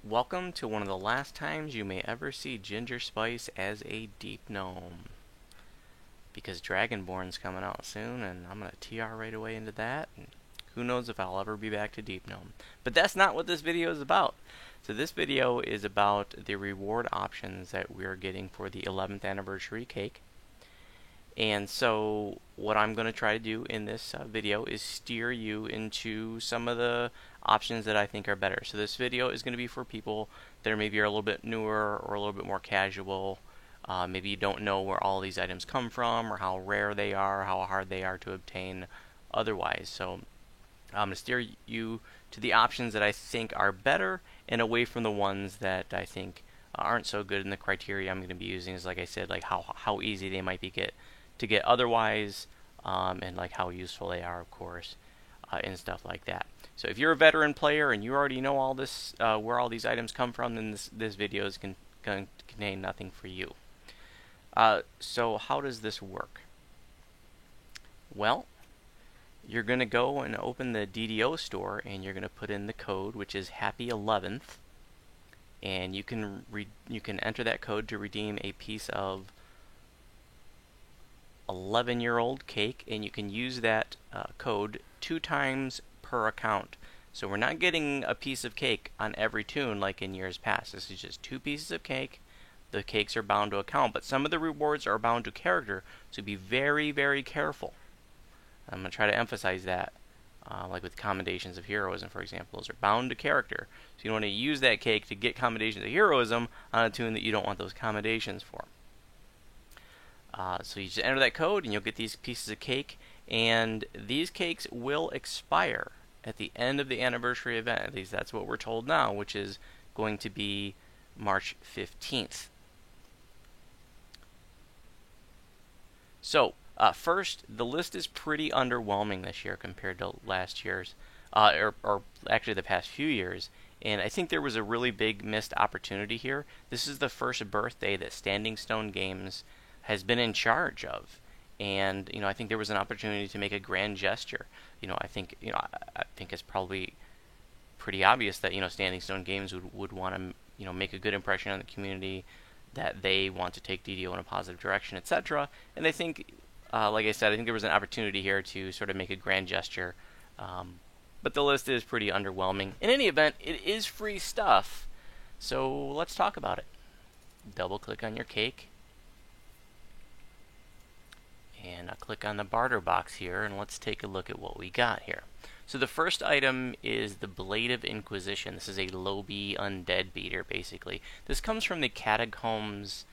Welcome to one of the last times you may ever see Ginger Spice as a Deep Gnome. Because Dragonborn's coming out soon, and I'm going to TR right away into that, and who knows if I'll ever be back to Deep Gnome. But that's not what this video is about. So this video is about the reward options that we're getting for the 11th anniversary cake. And so what I'm going to try to do in this video is steer you into some of the options that I think are better. So this video is going to be for people that are maybe a little bit newer or a little bit more casual. Maybe you don't know where all these items come from or how rare they are, how hard they are to obtain otherwise. So I'm going to steer you to the options that I think are better and away from the ones that I think aren't so good. And the criteria I'm going to be using is, like I said, like how easy they might be to get otherwise, and like how useful they are, of course, and stuff like that. So if you're a veteran player and you already know all this, where all these items come from, then this video is going to contain nothing for you. So how does this work? Well, you're going to go and open the DDO store, and you're going to put in the code, which is Happy 11th, and you can enter that code to redeem a piece of 11-year-old cake, and you can use that code 2 times per account. So we're not getting a piece of cake on every toon like in years past. This is just 2 pieces of cake. The cakes are bound to account, but some of the rewards are bound to character, so be very, very careful. I'm going to try to emphasize that, like with commendations of heroism, for example. Those are bound to character, so you don't want to use that cake to get commendations of heroism on a toon that you don't want those commendations for. So you just enter that code and you'll get these pieces of cake, and these cakes will expire at the end of the anniversary event. At least that's what we're told now, which is going to be March 15th. So first, the list is pretty underwhelming this year compared to last year's, or actually the past few years. And I think there was a really big missed opportunity here. This is the first birthday that Standing Stone Games has been in charge of, and I think there was an opportunity to make a grand gesture. I think it's probably pretty obvious that Standing Stone Games would want to make a good impression on the community, that they want to take DDO in a positive direction, etc. And I think, like I said, I think there was an opportunity here to sort of make a grand gesture, but the list is pretty underwhelming. In any event, it is free stuff, so let's talk about it. Double click on your cake, and I'll click on the barter box here, and let's take a look at what we got here. So the first item is the Blade of Inquisition. This is a Lobi undead beater, basically. This comes from the Catacombs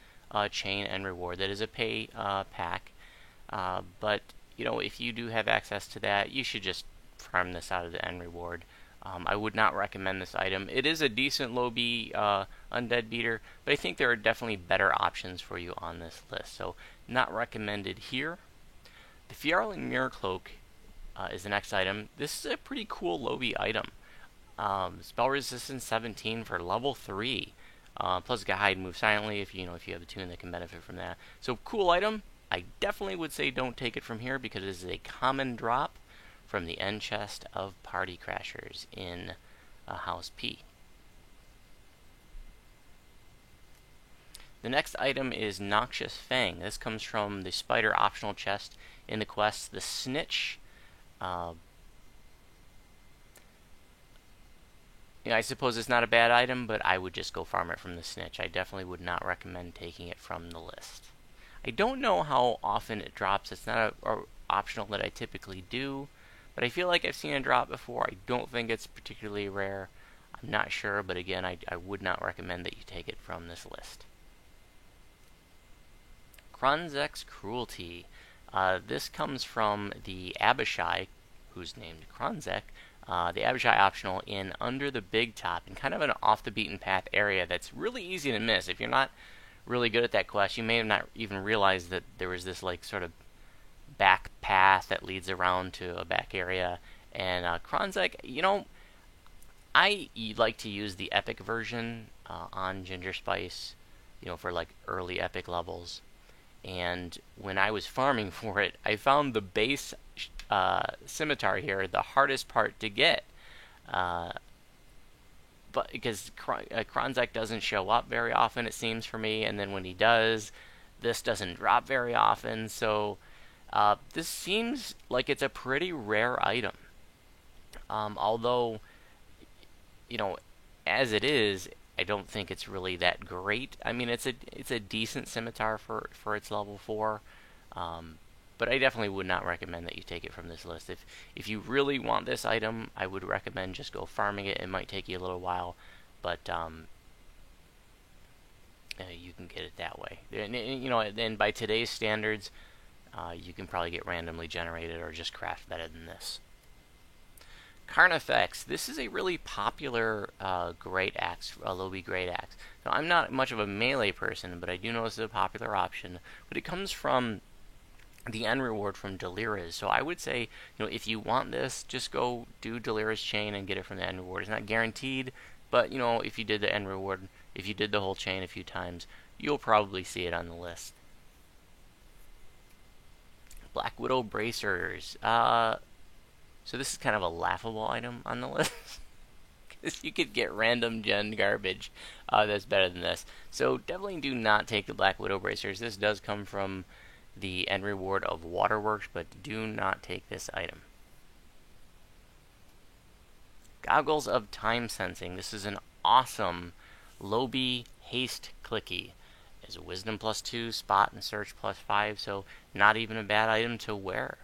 chain and reward. That is a pay pack, but if you do have access to that, you should just farm this out of the end reward. I would not recommend this item. It is a decent Lobi undead beater, but I think there are definitely better options for you on this list, so not recommended here. The Fjarlin Mirror Cloak is the next item. This is a pretty cool Lobi item. Spell resistance 17 for level 3. Plus, get hide and move silently if you have a toon that can benefit from that. So, cool item. I definitely would say don't take it from here because it is a common drop from the end chest of Party Crashers in House P. The next item is Noxious Fang. This comes from the spider optional chest in the quest, the Snitch. I suppose it's not a bad item, but I would just go farm it from the Snitch. I definitely would not recommend taking it from the list. I don't know how often it drops. It's not a optional that I typically do, but I feel like I've seen it drop before. I don't think it's particularly rare. I'm not sure, but again, I would not recommend that you take it from this list. Kronzek's Cruelty. This comes from the Abishai, who's named Kronzek, the Abishai optional in Under the Big Top, in kind of an off-the-beaten-path area that's really easy to miss. If you're not really good at that quest, you may have not even realized that there was this sort of back path that leads around to a back area. And Kronzek, I like to use the epic version on Ginger Spice, for early epic levels. And when I was farming for it, I found the base scimitar here the hardest part to get. but because Kronzek doesn't show up very often, it seems for me, and then when he does, this doesn't drop very often. So this seems like it's a pretty rare item. Although, you know, as it is, I don't think it's really that great. I mean, it's a decent scimitar for its level 4. But I definitely would not recommend that you take it from this list. If you really want this item, I would recommend just go farming it. It might take you a little while, but you can get it that way. And, you know, and by today's standards, you can probably get randomly generated or just craft better than this. Carnifex. This is a really popular great axe, a Lobi great axe. Now, I'm not much of a melee person, but I do know this is a popular option. But it comes from the end reward from Delira's. So I would say, you know, if you want this, just go do Delira's chain and get it from the end reward. It's not guaranteed, but you know, if you did the end reward, if you did the whole chain a few times, you'll probably see it on the list. Black Widow bracers. So this is kind of a laughable item on the list. Because you could get random gen garbage that's better than this. So definitely do not take the Black Widow bracers. This does come from the end reward of Waterworks, but do not take this item. Goggles of Time Sensing. This is an awesome Lobi haste clicky. It's a Wisdom +2, Spot and Search +5, so not even a bad item to wear.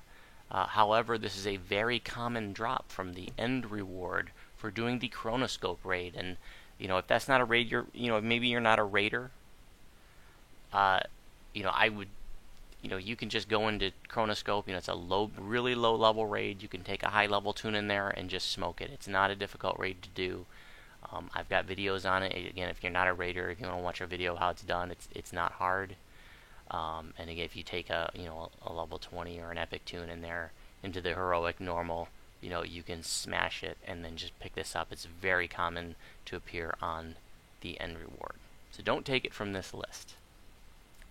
However, this is a very common drop from the end reward for doing the Chronoscope raid, and you know, if that's not a raid, maybe you're not a raider. You know, I would, you know, you can just go into Chronoscope. You know, it's a really low level raid. You can take a high level tune in there and just smoke it. It's not a difficult raid to do. I've got videos on it. Again, if you're not a raider, if you want to watch a video of how it's done, it's not hard. And again, if you take a level 20 or an epic tune in there into the heroic normal, you know, you can smash it and then just pick this up. It's very common to appear on the end reward. So don't take it from this list.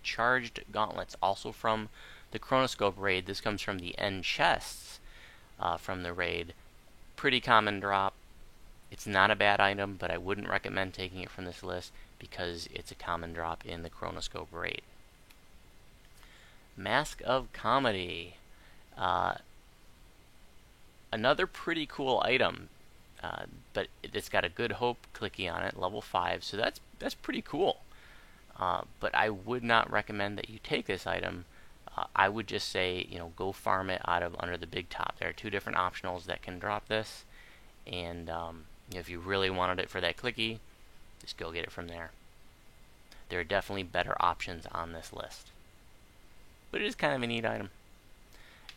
Charged gauntlets, also from the Chronoscope raid. This comes from the end chests from the raid. Pretty common drop. It's not a bad item, but I wouldn't recommend taking it from this list because it's a common drop in the Chronoscope raid. Mask of Comedy. Another pretty cool item, but it's got a Good Hope clicky on it, level 5, so that's pretty cool. But I would not recommend that you take this item. I would just say, you know, go farm it out of under the big top. There are 2 different optionals that can drop this, and you know, if you really wanted it for that clicky, just go get it from there. There are definitely better options on this list. But it is kind of a neat item.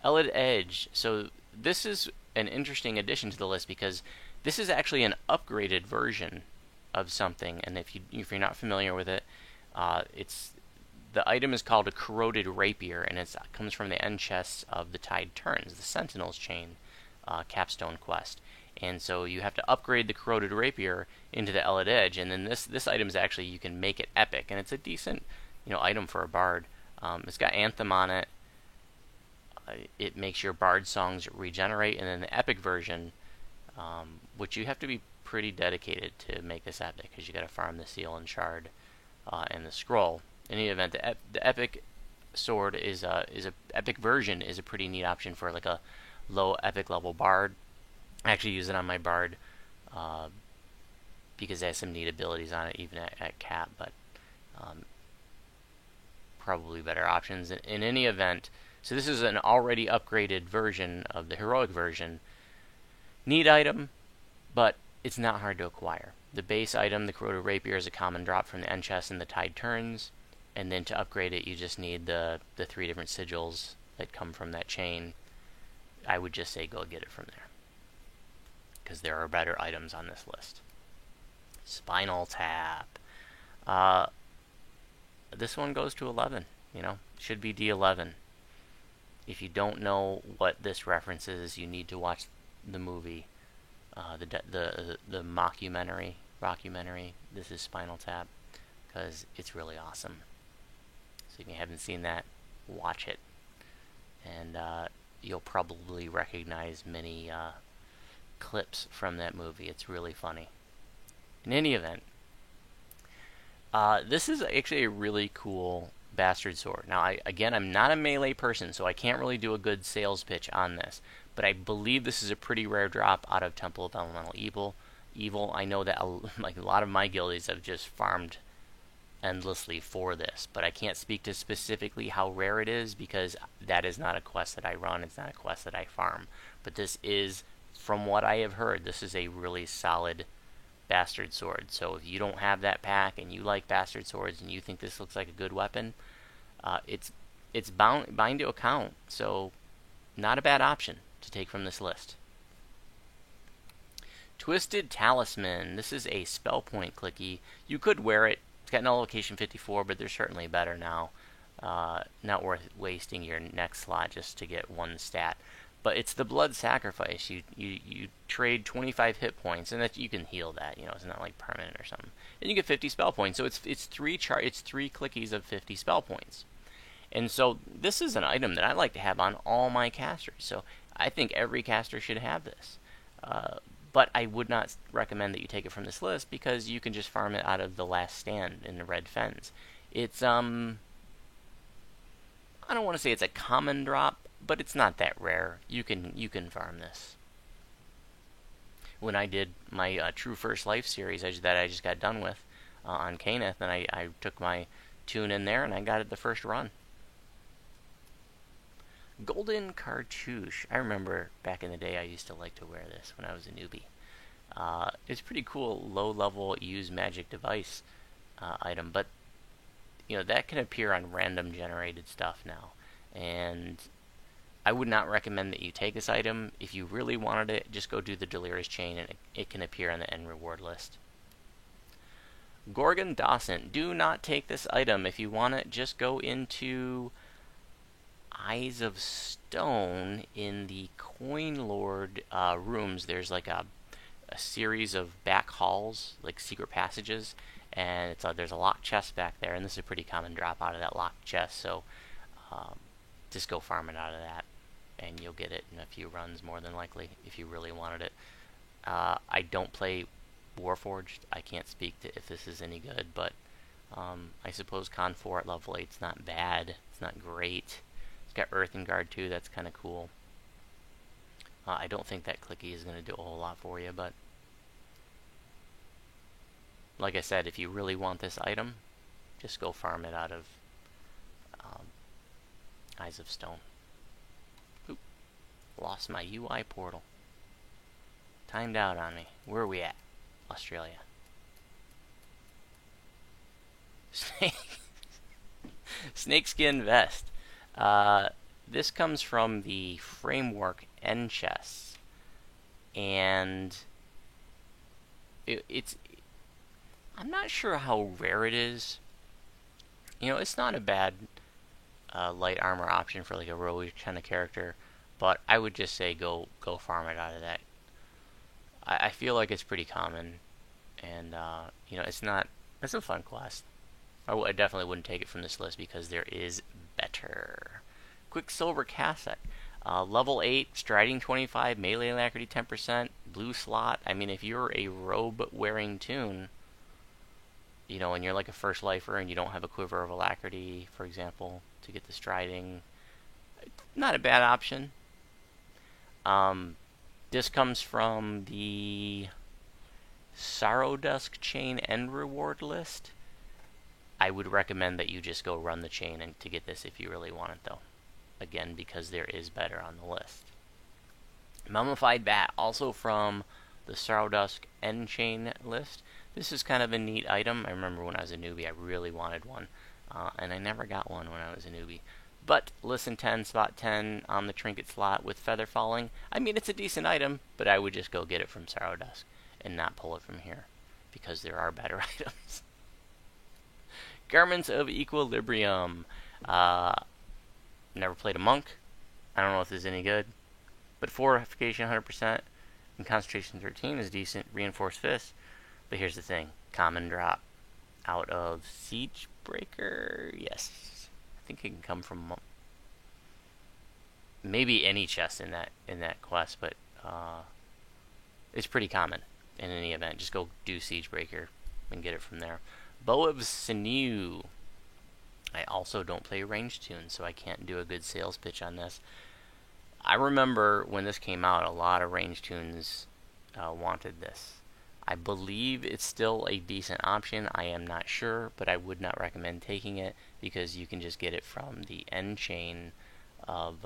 Elid Edge. So this is an interesting addition to the list because this is actually an upgraded version of something. And if you're not familiar with it, the item is called a Corroded Rapier, and it comes from the end chests of the Tide Turns, the Sentinels chain capstone quest. And so you have to upgrade the Corroded Rapier into the Elid Edge, and then this item is actually, you can make it epic, and it's a decent, you know, item for a bard. It's got Anthem on it. It makes your bard songs regenerate, and then the epic version, which you have to be pretty dedicated to make this epic, because you got to farm the seal and shard and the scroll. In any event, the epic sword is a epic version is a pretty neat option for like a low epic level bard. I actually use it on my bard because it has some neat abilities on it, even at cap, but probably better options. In any event, so this is an already upgraded version of the heroic version. Neat item, but it's not hard to acquire. The base item, the Corroded Rapier, is a common drop from the end chest and the Tide Turns, and then to upgrade it, you just need the 3 different sigils that come from that chain. I would just say go get it from there, because there are better items on this list. Spinal Tap. This one goes to 11. You know, should be D11. If you don't know what this references, you need to watch the movie, the mockumentary. This is Spinal Tap, because it's really awesome. So if you haven't seen that, watch it, and you'll probably recognize many clips from that movie. It's really funny. In any event, this is actually a really cool bastard sword. Now, I'm not a melee person, so I can't really do a good sales pitch on this. But I believe this is a pretty rare drop out of Temple of Elemental Evil. I know that like a lot of my guildies have just farmed endlessly for this, but I can't speak to specifically how rare it is because that is not a quest that I run. It's not a quest that I farm. But this is, from what I have heard, this is a really solid bastard sword. So if you don't have that pack and you like bastard swords and you think this looks like a good weapon, it's bind to account. So not a bad option to take from this list. Twisted Talisman. This is a spell point clicky. You could wear it. It's got null location 54, but they're certainly better now. Not worth wasting your next slot just to get one stat. But it's the blood sacrifice. You trade 25 hit points, and that you can heal that. You know, it's not like permanent or something. And you get 50 spell points. So it's three clickies of 50 spell points. And so this is an item that I like to have on all my casters. So I think every caster should have this. But I would not recommend that you take it from this list because you can just farm it out of the Last Stand in the Red Fens. It's I don't want to say it's a common drop, but it's not that rare. You can farm this. When I did my True First Life series that I just got done with on Caneth, and I took my tune in there and I got it the first run. Golden Cartouche. I remember back in the day I used to like to wear this when I was a newbie. It's pretty cool low-level use magic device item, but you know that can appear on random generated stuff now, and I would not recommend that you take this item. If you really wanted it, just go do the Delirious Chain, and it can appear on the end reward list. Gorgon Dawson. Do not take this item. If you want it, just go into Eyes of Stone in the Coin Lord rooms. There's like a series of back halls, like secret passages, and there's a locked chest back there, and this is a pretty common drop out of that locked chest, so just go farm it out of that, and you'll get it in a few runs more than likely if you really wanted it. I don't play Warforged. I can't speak to if this is any good, but I suppose Con 4 at level 8 is not bad. It's not great. It's got Earthen Guard too, that's kind of cool. I don't think that clicky is going to do a whole lot for you, but like I said, if you really want this item, just go farm it out of Eyes of Stone. Oop, lost my UI portal. Timed out on me. Where are we at? Australia. Snakeskin Vest. This comes from the Framework End chests, and it's I'm not sure how rare it is. You know, it's not a bad light armor option for like a rogue kind of character, but I would just say go farm it out of that. I feel like it's pretty common, and you know, it's a fun quest. I definitely wouldn't take it from this list because there is better. Quicksilver Cassock. Level 8, Striding 25, Melee Alacrity 10%, blue slot. I mean, if you're a robe-wearing toon, you know, and you're like a first lifer and you don't have a Quiver of Alacrity, for example, to get the Striding, not a bad option. This comes from the Sorrowdusk Chain End Reward list. I would recommend that you just go run the chain and to get this if you really want it, though. Again, because there is better on the list. Mummified Bat, also from the Sorrowdusk End Chain list. This is kind of a neat item. I remember when I was a newbie, I really wanted one, and I never got one when I was a newbie. But listen 10, spot 10 on the trinket slot with feather falling. I mean, it's a decent item, but I would just go get it from Sorrowdusk and not pull it from here, because there are better items. Garments of Equilibrium. Never played a monk. I don't know if this is any good. But fortification 100% and concentration 13 is decent. Reinforced fist. But here's the thing. Common drop out of Siegebreaker. Yes. I think it can come from maybe any chest in that quest, but it's pretty common. in any event, just go do Siegebreaker and get it from there. Bow of Sinew. I also don't play range tunes, so I can't do a good sales pitch on this. I remember when this came out, a lot of range tunes wanted this. I believe it's still a decent option. I am not sure, but I would not recommend taking it because you can just get it from the end chain of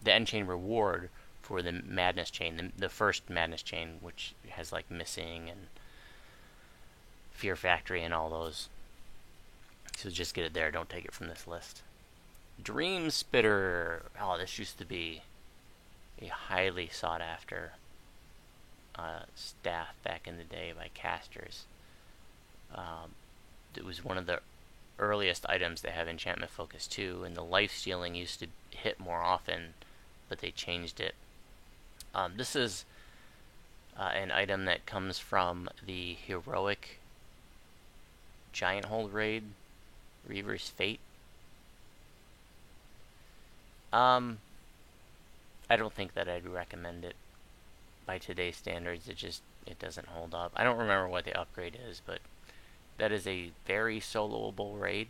the end chain reward for the Madness chain, the first Madness chain, which has like Missing and Fear Factory and all those. So just get it there. Don't take it from this list. Dream Spitter. Oh, this used to be a highly sought after staff back in the day by casters. It was one of the earliest items to have enchantment focus too, and the life stealing used to hit more often, but they changed it. This is an item that comes from the heroic Giant Hold raid, Reaver's Fate. I don't think that I'd recommend it. By today's standards, it doesn't hold up. I don't remember what the upgrade is, but that is a very soloable raid.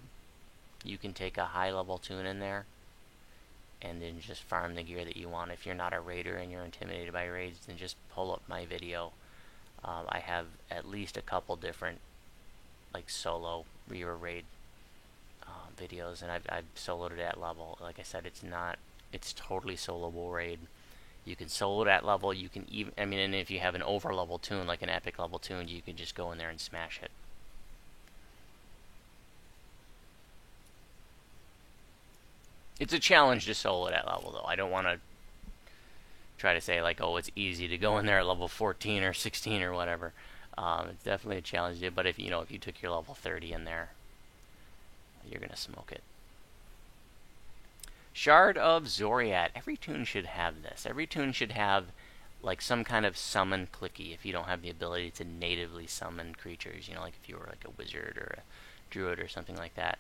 You can take a high level tune in there and then just farm the gear that you want. If you're not a raider and you're intimidated by raids, then just pull up my video. I have at least a couple different like solo Reaver raid videos, and I've soloed it at level. Like I said, it's totally soloable raid. You can solo that level. You can even, and if you have an over level tune, like an epic level tune, you can just go in there and smash it. It's a challenge to solo that level, though. I don't want to try to say like, oh, it's easy to go in there at level 14 or 16 or whatever. It's definitely a challenge. But if you took your level 30 in there, you're gonna smoke it. Shard of Zoriat. Every tune should have this. Every tune should have like some kind of summon clicky if you don't have the ability to natively summon creatures. Like if you were like a wizard or a druid or something like that.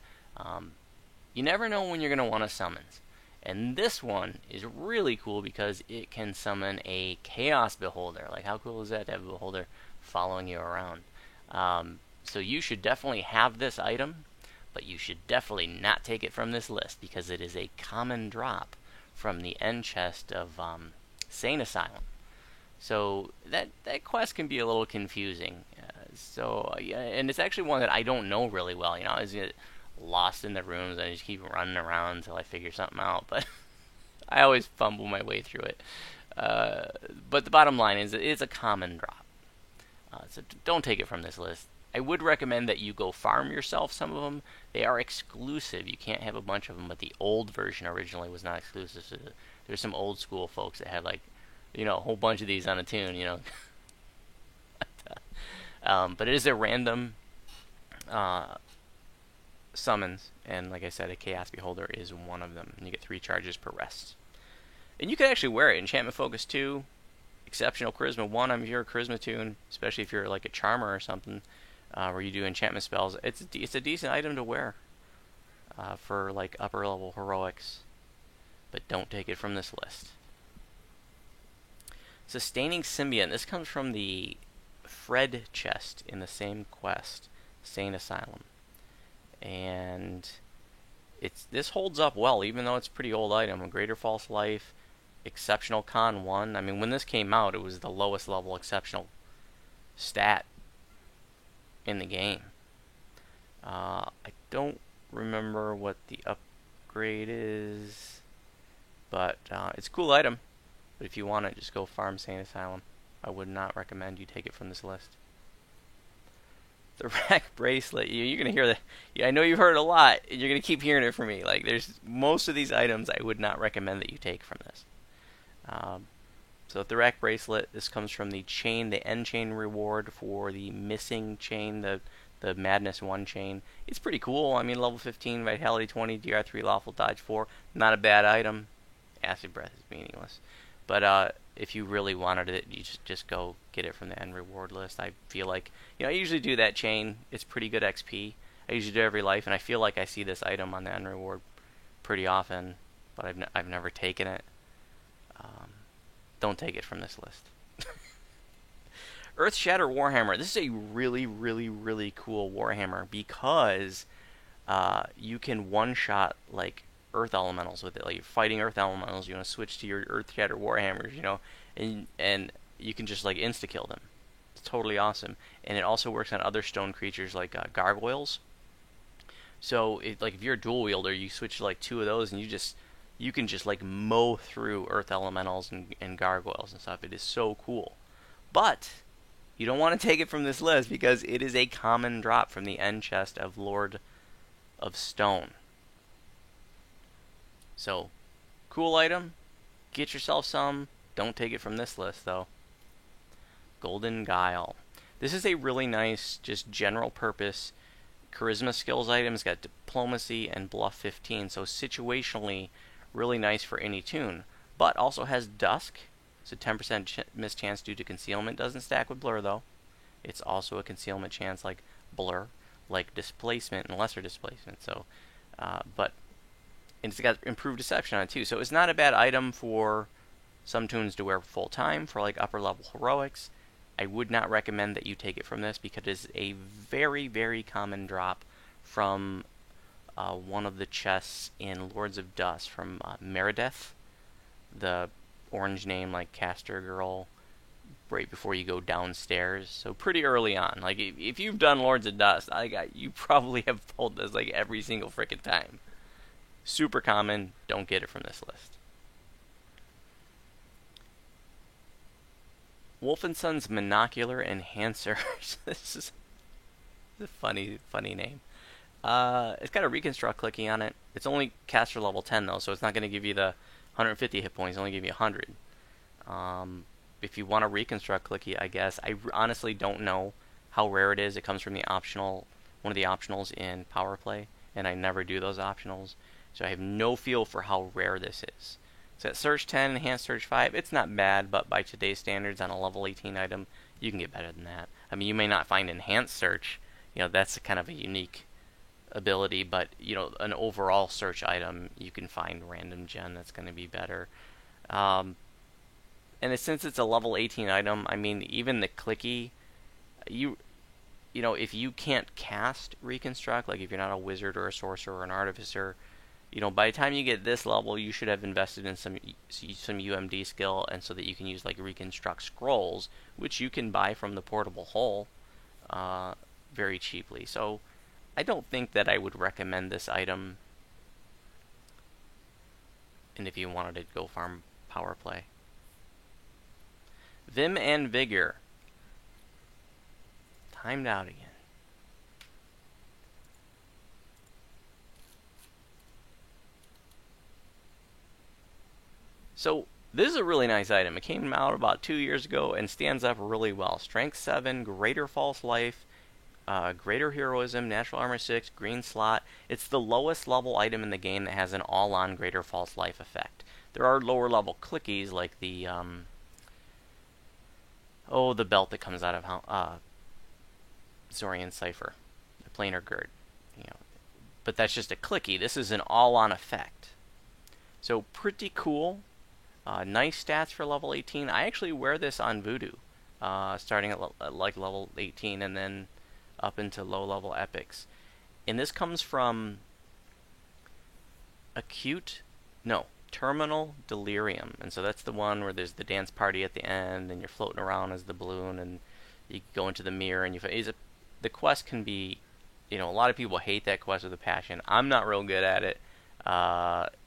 You never know when you're going to want to summons. And this one is really cool because it can summon a Chaos Beholder. Like how cool is that to have a Beholder following you around? So you should definitely have this item. But you should definitely not take it from this list because it is a common drop from the end chest of Sane Asylum. So that quest can be a little confusing. And it's actually one that I don't know really well. I just get lost in the rooms and I just keep running around until I figure something out. But I always fumble my way through it. But the bottom line is it's a common drop. So don't take it from this list. I would recommend that you go farm yourself some of them. They are exclusive. You can't have a bunch of them, but the old version originally was not exclusive. So there's some old school folks that had like, a whole bunch of these on a tune, but it is a random summons, and like I said, a Chaos Beholder is one of them. And you get 3 charges per rest. And you can actually wear it. Enchantment Focus 2, Exceptional Charisma 1. If you're a Charisma tune, especially if you're like a Charmer or something, where you do enchantment spells, it's a decent item to wear for like upper level heroics, but don't take it from this list. Sustaining Symbiont. This comes from the Fred chest in the same quest, Sane Asylum, and this holds up well even though it's a pretty old item. A Greater False Life, Exceptional Con 1. When this came out, it was the lowest level exceptional stat in the game. I don't remember what the upgrade is, but it's a cool item. But if you want it, just go farm Sane Asylum. I would not recommend you take it from this list. The Rack Bracelet. You're going to hear that. I know you've heard it a lot. And you're going to keep hearing it from me. Like, there's most of these items I would not recommend that you take from this. So the Rack Bracelet, this comes from the chain, the end chain reward for the Missing chain, the Madness 1 chain. It's pretty cool. Level 15, Vitality 20, DR3, Lawful Dodge 4. Not a bad item. Acid Breath is meaningless. But if you really wanted it, you just go get it from the end reward list. I feel like, I usually do that chain. It's pretty good XP. I usually do every life, and I feel like I see this item on the end reward pretty often, but I've never taken it. Don't take it from this list. Earthshatter Warhammer. This is a really, really, really cool Warhammer because you can one-shot like Earth Elementals with it. Like you're fighting Earth Elementals, you want to switch to your Earthshatter Warhammers, and you can just like insta-kill them. It's totally awesome. And it also works on other stone creatures like gargoyles. So like if you're a dual wielder, you switch to like two of those, and you can just like mow through Earth Elementals and gargoyles and stuff. It is so cool. But you don't want to take it from this list because it is a common drop from the end chest of Lord of Stone. So, cool item. Get yourself some. Don't take it from this list, though. Golden Guile. This is a really nice, just general purpose charisma skills item. It's got diplomacy and bluff 15, so situationally really nice for any tune. But also has dusk. So 10% miss chance due to concealment. Doesn't stack with blur, though. It's also a concealment chance like blur, like displacement and lesser displacement. So, but and it's got improved deception on it too. So it's not a bad item for some tunes to wear full time for like upper level heroics. I would not recommend that you take it from this because it is a very, very common drop from one of the chests in Lords of Dust from Meredith, the orange name like caster girl, right before you go downstairs. So pretty early on. Like if you've done Lords of Dust, you probably have pulled this like every single frickin' time. Super common. Don't get it from this list. Wolfenson's Monocular Enhancer. This is a funny name. It's got a reconstruct clicky on it. It's only caster level 10 though, so it's not going to give you the 150 hit points. It's only give you 100. If you want a reconstruct clicky, I guess. I honestly don't know how rare it is. It comes from the optional, one of the optionals in Power Play, and I never do those optionals, so I have no feel for how rare this is. So at Search 10, Enhanced Search 5, it's not bad, but by today's standards on a level 18 item, you can get better than that. I mean, you may not find Enhanced Search, that's kind of a unique ability, but, an overall search item, you can find random gen that's going to be better. And since it's a level 18 item, I mean, even the clicky, if you can't cast Reconstruct, like if you're not a wizard or a sorcerer or an artificer, by the time you get this level, you should have invested in some UMD skill, and so that you can use like Reconstruct Scrolls, which you can buy from the Portable Hole very cheaply. So I don't think that I would recommend this item, and if you wanted to go farm Power Play. Vim and Vigor. Timed out again. So this is a really nice item. It came out about 2 years ago and stands up really well. Strength 7, Greater False Life, Greater Heroism, Natural Armor 6, Green Slot. It's the lowest level item in the game that has an all-on Greater False Life effect. There are lower level clickies like the the belt that comes out of Zorian Cipher, the Planar Gird. But that's just a clicky. This is an all-on effect. So pretty cool. Nice stats for level 18. I actually wear this on Voodoo, starting at like level 18 and then up into low-level epics. And this comes from Terminal Delirium. And so that's the one where there's the dance party at the end, and you're floating around as the balloon, and you go into the mirror, and the quest can be, a lot of people hate that quest with a passion. I'm not real good at it.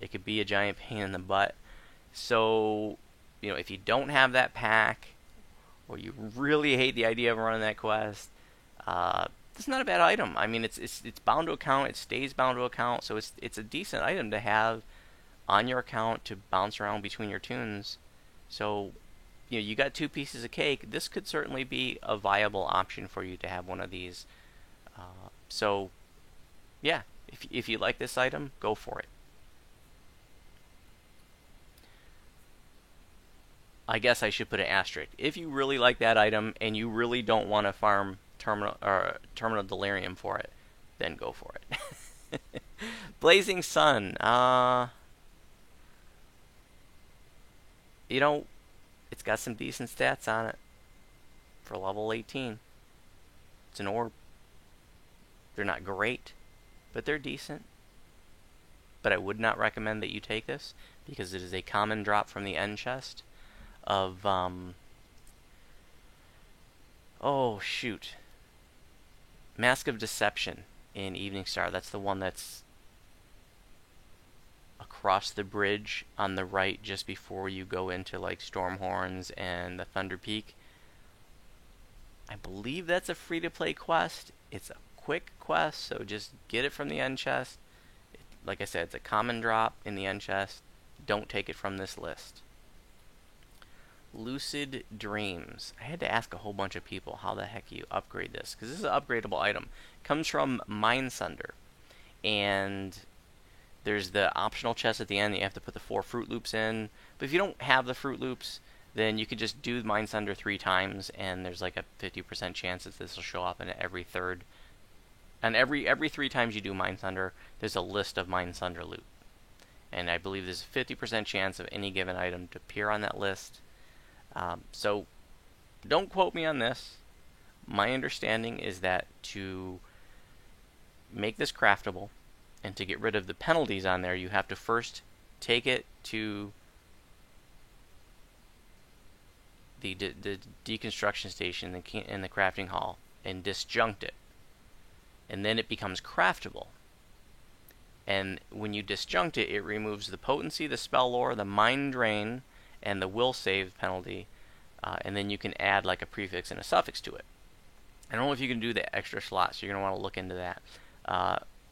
It could be a giant pain in the butt. So, if you don't have that pack, or you really hate the idea of running that quest, it's not a bad item. I mean, it's bound to account. It stays bound to account, so it's a decent item to have on your account to bounce around between your tunes. So, you got 2 pieces of cake. This could certainly be a viable option for you to have one of these. So, yeah, if you like this item, go for it. I guess I should put an asterisk. If you really like that item and you really don't want to farm Terminal Delirium for it, then go for it. Blazing Sun. It's got some decent stats on it for level 18. It's an orb. They're not great, but they're decent. But I would not recommend that you take this because it is a common drop from the end chest of oh shoot, Mask of Deception in Evening Star. That's the one that's across the bridge on the right just before you go into like Stormhorns and the Thunder Peak. I believe that's a free-to-play quest. It's a quick quest, so just get it from the end chest. Like I said, it's a common drop in the end chest. Don't take it from this list. Lucid Dreams. I had to ask a whole bunch of people how the heck you upgrade this, because this is an upgradable item. It comes from Mindsunder. And there's the optional chest at the end that you have to put the 4 Fruit Loops in. But if you don't have the Fruit Loops, then you could just do Mindsunder 3 times, and there's like a 50% chance that this will show up in every third. And every 3 times you do Mindsunder, there's a list of Mindsunder loot. And I believe there's a 50% chance of any given item to appear on that list. So don't quote me on this. My understanding is that to make this craftable and to get rid of the penalties on there, you have to first take it to the deconstruction station in the crafting hall and disjunct it. And then it becomes craftable. And when you disjunct it, it removes the potency, the spell lore, the mind drain, and the will save penalty. And then you can add like a prefix and a suffix to it. I don't know if you can do the extra slot, so you're going to want to look into that.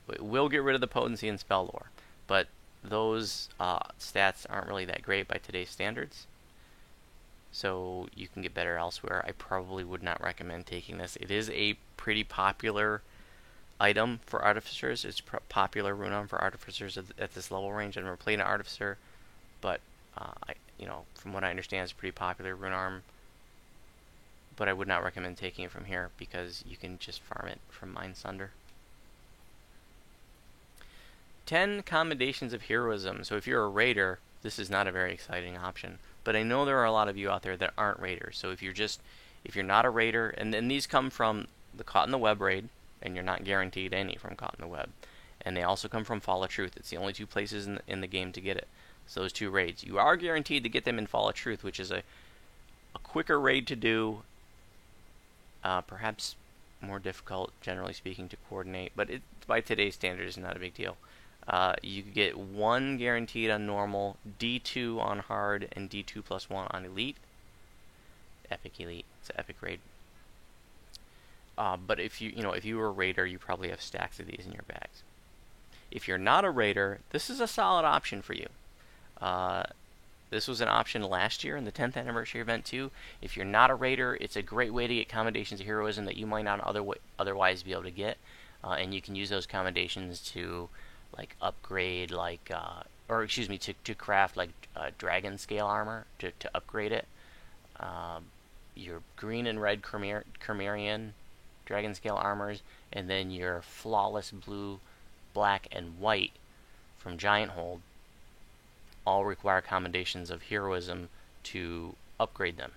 It will get rid of the potency and spell lore, but those stats aren't really that great by today's standards. So you can get better elsewhere. I probably would not recommend taking this. It is a pretty popular item for artificers. It's popular rune arm for artificers at this level range. I've never played an artificer, but from what I understand, it's a pretty popular rune arm. But I would not recommend taking it from here because you can just farm it from Mindsunder. 10 commendations of heroism. So if you're a raider, this is not a very exciting option. But I know there are a lot of you out there that aren't raiders. So if you're not a raider, and then these come from the Caught in the Web raid, and you're not guaranteed any from Caught in the Web. And they also come from Fall of Truth. It's the only 2 places in the game to get it. So those 2 raids. You are guaranteed to get them in Fall of Truth, which is a quicker raid to do. Perhaps more difficult, generally speaking, to coordinate. But by today's standards, is not a big deal. You get 1 guaranteed on normal, D2 on hard, and D2 plus 1 on elite. Epic elite. It's an epic raid. But if you were a raider, you probably have stacks of these in your bags. If you're not a raider, this is a solid option for you. This was an option last year in the 10th anniversary event too. If you're not a raider, it's a great way to get commendations of heroism that you might not otherwise be able to get, and you can use those commendations to like upgrade to craft like dragon scale armor to upgrade it. Your green and red Chimerian dragon scale armors, and then your flawless blue, black, and white from Giant Hold all require commendations of heroism to upgrade them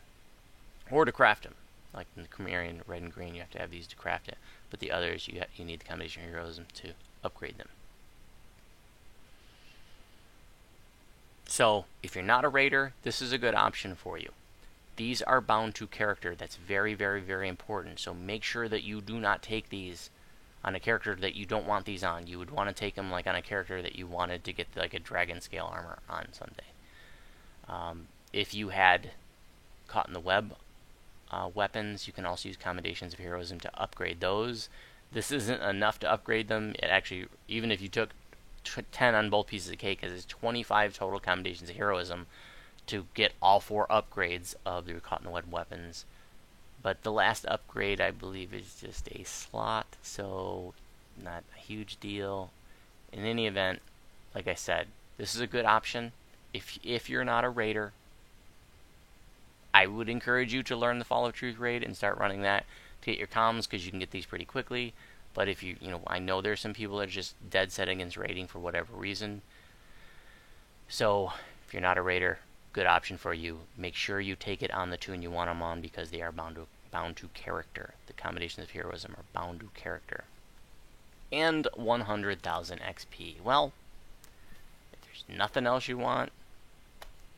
or to craft them. Like in the Chimerian red and green, you have to have these to craft it, but the others you need the commendation of heroism to upgrade them. So if you're not a raider, this is a good option for you. These are bound to character. That's very, very, very important. So make sure that you do not take these on a character that you don't want these on. You would want to take them like on a character that you wanted to get like a dragon scale armor on someday. If you had Caught in the Web weapons, you can also use commendations of heroism to upgrade those. This isn't enough to upgrade them. It actually, even if you took 10 on both pieces of cake, because it's 25 total commendations of heroism to get all 4 upgrades of the Caught in the Web weapons. But the last upgrade, I believe, is just a slot, so not a huge deal. In any event, like I said, this is a good option. If you're not a raider, I would encourage you to learn the Fall of Truth raid and start running that to get your comms, because you can get these pretty quickly. But if I know there's some people that are just dead set against raiding for whatever reason. So if you're not a raider, good option for you. Make sure you take it on the tune you want them on, because they are bound bound to character. The combinations of heroism are bound to character. And 100,000 XP. Well, if there's nothing else you want,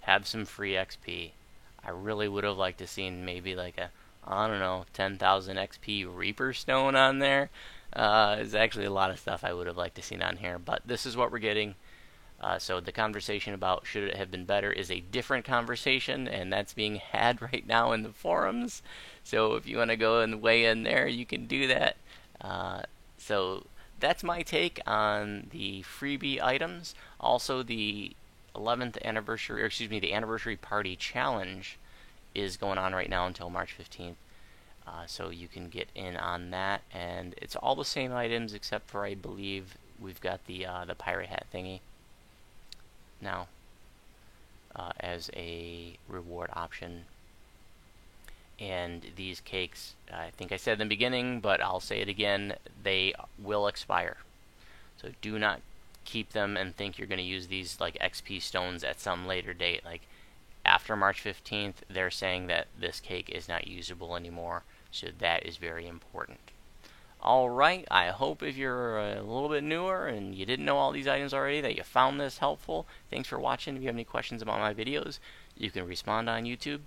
have some free XP. I really would have liked to seen maybe like a, I don't know, 10,000 XP Reaper Stone on there. There's actually a lot of stuff I would have liked to seen on here, but this is what we're getting. So the conversation about should it have been better is a different conversation, and that's being had right now in the forums. So if you want to go and weigh in there, you can do that. So that's my take on the freebie items. Also, the 11th anniversary, or excuse me, the anniversary party challenge is going on right now until March 15th. So you can get in on that, and it's all the same items except for, I believe, we've got the pirate hat thingy now as a reward option. And these cakes, I think I said in the beginning, but I'll say it again, they will expire. So do not keep them and think you're going to use these like XP stones at some later date. Like after March 15th, they're saying that this cake is not usable anymore. So that is very important. Alright, I hope if you're a little bit newer and you didn't know all these items already that you found this helpful. Thanks for watching. If you have any questions about my videos, you can respond on YouTube.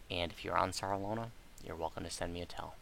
And if you're on Saralona, you're welcome to send me a tell.